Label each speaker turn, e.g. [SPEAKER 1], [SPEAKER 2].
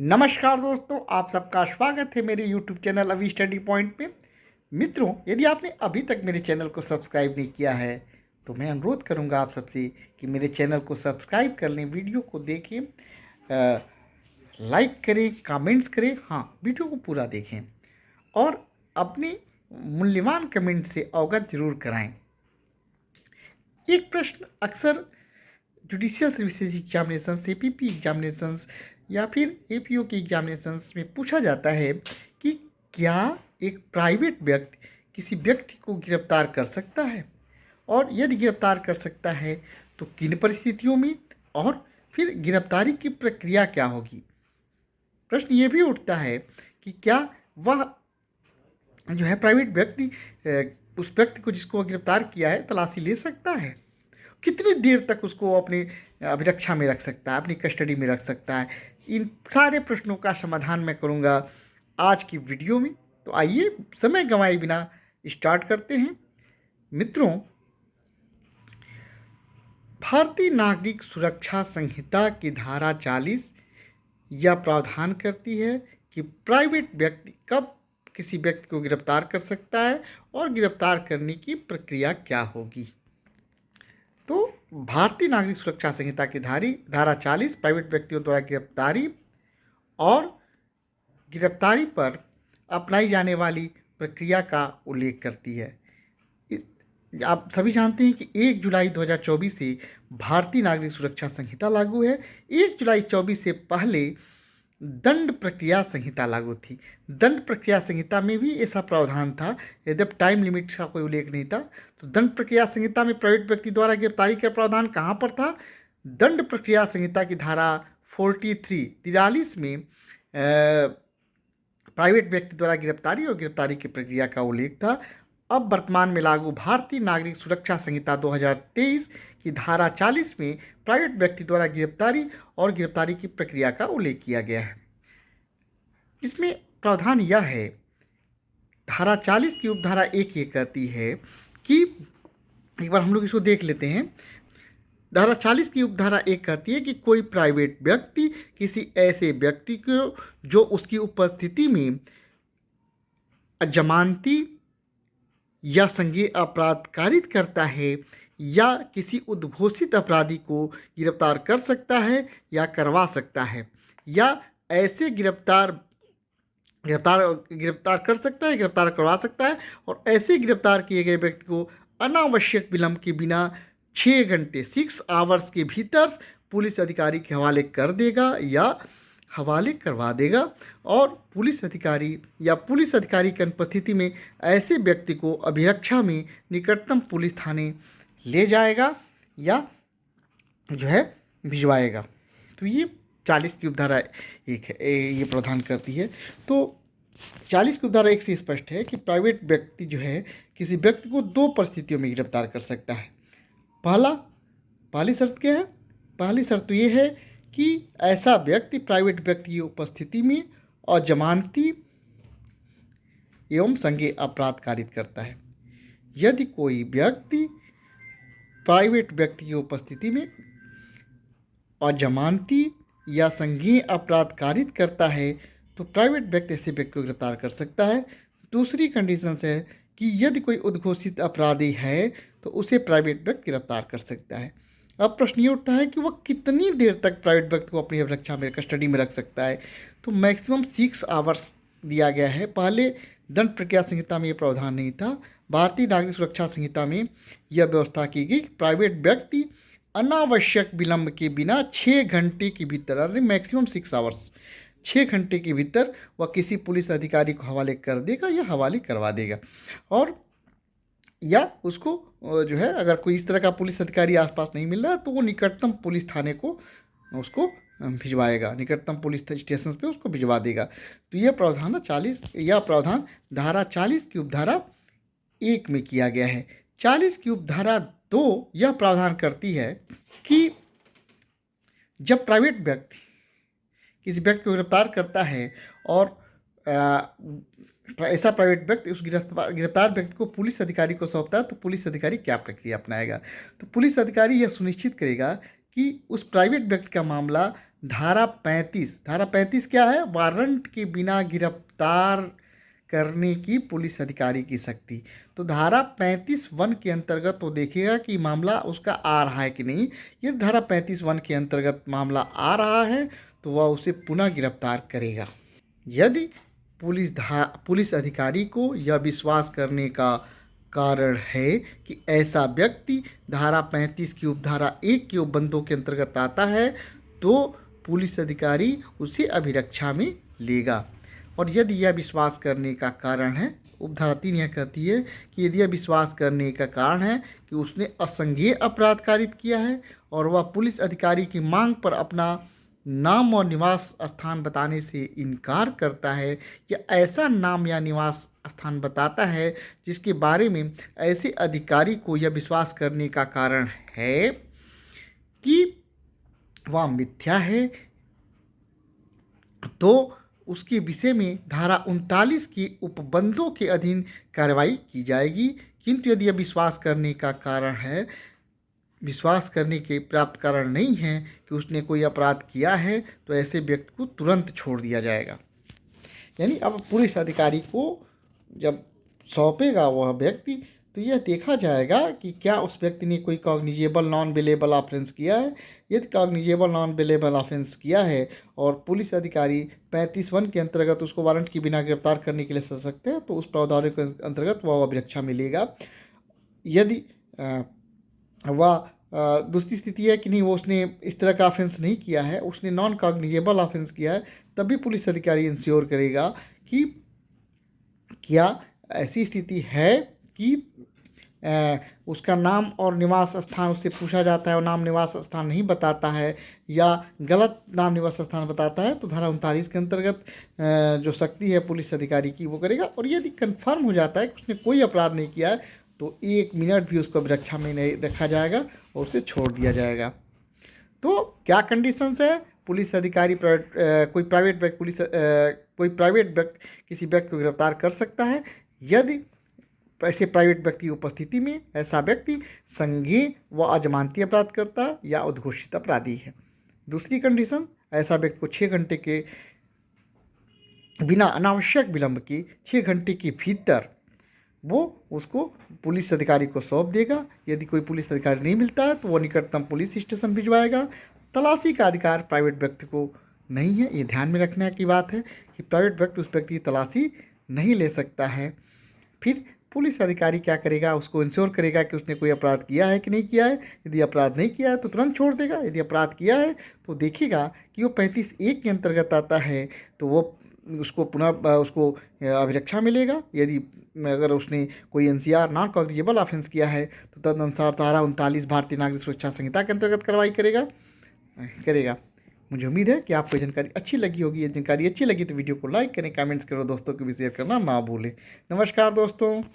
[SPEAKER 1] नमस्कार दोस्तों, आप सबका स्वागत है मेरे YouTube चैनल अभी स्टडी पॉइंट में। मित्रों, यदि आपने अभी तक मेरे चैनल को सब्सक्राइब नहीं किया है तो मैं अनुरोध करूंगा आप सबसे कि मेरे चैनल को सब्सक्राइब कर लें, वीडियो को देखें, लाइक करें, कमेंट्स करें, हाँ वीडियो को पूरा देखें और अपने मूल्यवान कमेंट से अवगत जरूर कराएं। एक प्रश्न अक्सर judicial services examinations, APP examinations या फिर APO के एग्जामिनेशंस में पूछा जाता है कि क्या एक प्राइवेट व्यक्ति किसी व्यक्ति को गिरफ्तार कर सकता है, और यदि गिरफ्तार कर सकता है तो किन परिस्थितियों में, और फिर गिरफ्तारी की प्रक्रिया क्या होगी। प्रश्न ये भी उठता है कि क्या वह जो है प्राइवेट व्यक्ति उस व्यक्ति को जिसको गिरफ्तार किया है तलाशी ले सकता है, कितनी देर तक उसको अपनी अभिरक्षा में रख सकता है, अपनी कस्टडी में रख सकता है। इन सारे प्रश्नों का समाधान मैं करूंगा आज की वीडियो में। तो आइए समय गंवाए बिना स्टार्ट करते हैं। मित्रों, भारतीय नागरिक सुरक्षा संहिता की धारा 40 यह प्रावधान करती है कि प्राइवेट व्यक्ति कब किसी व्यक्ति को गिरफ्तार कर सकता है और गिरफ्तार करने की प्रक्रिया क्या होगी। तो भारतीय नागरिक सुरक्षा संहिता की धारा 40 प्राइवेट व्यक्तियों द्वारा गिरफ्तारी और गिरफ्तारी पर अपनाई जाने वाली प्रक्रिया का उल्लेख करती है। आप सभी जानते हैं कि 1 जुलाई 2024 से भारतीय नागरिक सुरक्षा संहिता लागू है। 1 जुलाई 24 से पहले दंड प्रक्रिया संहिता लागू थी। दंड प्रक्रिया संहिता में भी ऐसा प्रावधान था, यद्यप टाइम लिमिट का कोई उल्लेख नहीं था। तो दंड प्रक्रिया संहिता में प्राइवेट व्यक्ति द्वारा गिरफ्तारी का प्रावधान कहाँ पर था? दंड प्रक्रिया संहिता की धारा 43 में प्राइवेट व्यक्ति द्वारा गिरफ्तारी और गिरफ्तारी की प्रक्रिया का उल्लेख था। अब वर्तमान में लागू भारतीय नागरिक सुरक्षा संहिता 2023 की धारा 40 में प्राइवेट व्यक्ति द्वारा गिरफ्तारी और गिरफ्तारी की प्रक्रिया का उल्लेख किया गया है। इसमें प्रावधान यह है, धारा 40 की उपधारा 1 ये कहती है कि, एक बार हम लोग इसको देख लेते हैं। धारा 40 की उपधारा 1 कहती है कि कोई प्राइवेट व्यक्ति किसी ऐसे व्यक्ति को जो उसकी उपस्थिति में जमानती या संज्ञेय अपराध कारित करता है या किसी उद्घोषित अपराधी को गिरफ्तार कर सकता है या करवा सकता है, या ऐसे गिरफ्तार कर सकता है, गिरफ्तार करवा सकता है, और ऐसे गिरफ्तार किए गए व्यक्ति को अनावश्यक विलंब के बिना 6 घंटे 6 आवर्स के भीतर पुलिस अधिकारी के हवाले कर देगा या हवाले करवा देगा, और पुलिस अधिकारी या पुलिस अधिकारी की अनुपस्थिति में ऐसे व्यक्ति को अभिरक्षा में निकटतम पुलिस थाने ले जाएगा या जो है भिजवाएगा। तो ये 40 की उपधारा 1 है, ये प्रावधान करती है। तो 40 की उपधारा 1 से स्पष्ट है कि प्राइवेट व्यक्ति जो है किसी व्यक्ति को 2 परिस्थितियों में गिरफ्तार कर सकता है। पहली शर्त क्या है? पहली शर्त तो ये है कि ऐसा व्यक्ति प्राइवेट व्यक्ति की उपस्थिति में और जमानती एवं संज्ञेय अपराध कारित करता है। यदि कोई व्यक्ति प्राइवेट व्यक्ति की उपस्थिति में और जमानती या संज्ञेय अपराध कारित करता है तो प्राइवेट व्यक्ति ऐसे व्यक्ति को गिरफ्तार कर सकता है। दूसरी कंडीशन है कि यदि कोई उद्घोषित अपराधी है तो उसे प्राइवेट व्यक्ति गिरफ्तार कर सकता है। अब प्रश्न ये उठता है कि वह कितनी देर तक प्राइवेट व्यक्ति को अपनी अभिरक्षा में, कस्टडी में रख सकता है। तो मैक्सिमम 6 आवर्स दिया गया है। पहले दंड प्रक्रिया संहिता में ये प्रावधान नहीं था। भारतीय नागरिक सुरक्षा संहिता में यह व्यवस्था की गई, प्राइवेट व्यक्ति अनावश्यक विलंब के बिना 6 घंटे के भीतर, अरे मैक्सिमम 6 आवर्स, 6 घंटे के भीतर वह किसी पुलिस अधिकारी को हवाले कर देगा या हवाले करवा देगा, और या उसको जो है अगर कोई इस तरह का पुलिस अधिकारी आसपास नहीं मिल रहा तो वो निकटतम पुलिस थाने को उसको भिजवाएगा, निकटतम पुलिस स्टेशन पे उसको भिजवा देगा। तो यह प्रावधान 40 या प्रावधान धारा 40 की उपधारा 1 में किया गया है। 40 की उपधारा 2 यह प्रावधान करती है कि जब प्राइवेट व्यक्ति किसी व्यक्ति को गिरफ्तार करता है और ऐसा प्राइवेट व्यक्ति उस गिरफ्तार व्यक्ति को पुलिस अधिकारी को सौंपता है तो पुलिस अधिकारी क्या प्रक्रिया अपनाएगा। तो पुलिस अधिकारी यह सुनिश्चित करेगा कि उस प्राइवेट व्यक्ति का मामला धारा 35 क्या है? वारंट के बिना गिरफ्तार करने की पुलिस अधिकारी की शक्ति। तो धारा 35(1) के अंतर्गत वो देखेगा कि मामला उसका आ रहा है कि नहीं। यदि धारा 35(1) के अंतर्गत मामला आ रहा है तो वह उसे पुनः गिरफ्तार करेगा। यदि पुलिस अधिकारी को यह विश्वास करने का कारण है कि ऐसा व्यक्ति धारा 35 की उपधारा 1 के उपबंधों के अंतर्गत आता है तो पुलिस अधिकारी उसे अभिरक्षा में लेगा। और यदि यह विश्वास करने का कारण है, उपधारा 3 यह कहती है कि यदि यह विश्वास करने का कारण है कि उसने असंज्ञेय अपराध कारित किया है और वह पुलिस अधिकारी की मांग पर अपना नाम और निवास स्थान बताने से इनकार करता है या ऐसा नाम या निवास स्थान बताता है जिसके बारे में ऐसे अधिकारी को यह विश्वास करने का कारण है कि वह मिथ्या है, तो उसके विषय में धारा 39 के उपबंधों के अधीन कार्रवाई की जाएगी। किंतु यदि यह विश्वास करने के प्राप्त कारण नहीं है कि उसने कोई अपराध किया है तो ऐसे व्यक्ति को तुरंत छोड़ दिया जाएगा। यानी अब पुलिस अधिकारी को जब सौंपेगा वह व्यक्ति तो यह देखा जाएगा कि क्या उस व्यक्ति ने कोई कॉग्निजेबल नॉन बेलेबल ऑफेंस किया है। यदि कॉग्निजेबल नॉन बेलेबल ऑफेंस किया है और पुलिस अधिकारी 35(1) के अंतर्गत उसको वारंट के बिना गिरफ्तार करने के लिए सर सकते हैं तो उस प्रावधान के अंतर्गत वह अभिरक्षा मिलेगा। यदि वह दूसरी स्थिति है कि नहीं, वो उसने इस तरह का ऑफेंस नहीं किया है, उसने नॉन कॉग्निजेबल ऑफेंस किया है, तब भी पुलिस अधिकारी इंश्योर करेगा कि क्या ऐसी स्थिति है कि उसका नाम और निवास स्थान उससे पूछा जाता है और नाम निवास स्थान नहीं बताता है या गलत नाम निवास स्थान बताता है तो धारा 39 के अंतर्गत जो शक्ति है पुलिस अधिकारी की वो करेगा। और यदि कंफर्म हो जाता है कि उसने कोई अपराध नहीं किया है तो 1 मिनट भी उसको अभिरक्षा में नहीं रखा जाएगा और उसे छोड़ दिया जाएगा। तो क्या कंडीशंस है? पुलिस अधिकारी कोई प्राइवेट व्यक्ति किसी व्यक्ति को गिरफ्तार कर सकता है यदि ऐसे प्राइवेट व्यक्ति की उपस्थिति में ऐसा व्यक्ति संज्ञेय व अजमानती अपराधकर्ता या उद्घोषित अपराधी है। दूसरी कंडीशन, ऐसा व्यक्ति को 6 घंटे के बिना अनावश्यक विलंब के 6 घंटे के भीतर वो उसको पुलिस अधिकारी को सौंप देगा। यदि कोई पुलिस अधिकारी नहीं मिलता है तो वो निकटतम पुलिस स्टेशन भिजवाएगा। तलाशी का अधिकार प्राइवेट व्यक्ति को नहीं है, ये ध्यान में रखने की बात है कि प्राइवेट व्यक्ति उस व्यक्ति की तलाशी नहीं ले सकता है। फिर पुलिस अधिकारी क्या करेगा? उसको इंश्योर करेगा कि उसने कोई अपराध किया है कि नहीं किया है। यदि अपराध नहीं किया है तो तुरंत छोड़ देगा, यदि अपराध किया है तो देखेगा कि वो 35(1) के अंतर्गत आता है तो वो उसको पुनः उसको अभिरक्षा मिलेगा। यदि अगर उसने कोई NCR नॉन कॉग्निजेबल ऑफेंस किया है तो तदनुसार धारा 39 भारतीय नागरिक सुरक्षा संहिता के अंतर्गत कार्रवाई करेगा। मुझे उम्मीद है कि आपको जानकारी अच्छी लगी होगी। ये जानकारी अच्छी लगी तो वीडियो को लाइक करें, कमेंट्स करो, दोस्तों को भी शेयर करना ना भूलें। नमस्कार दोस्तों।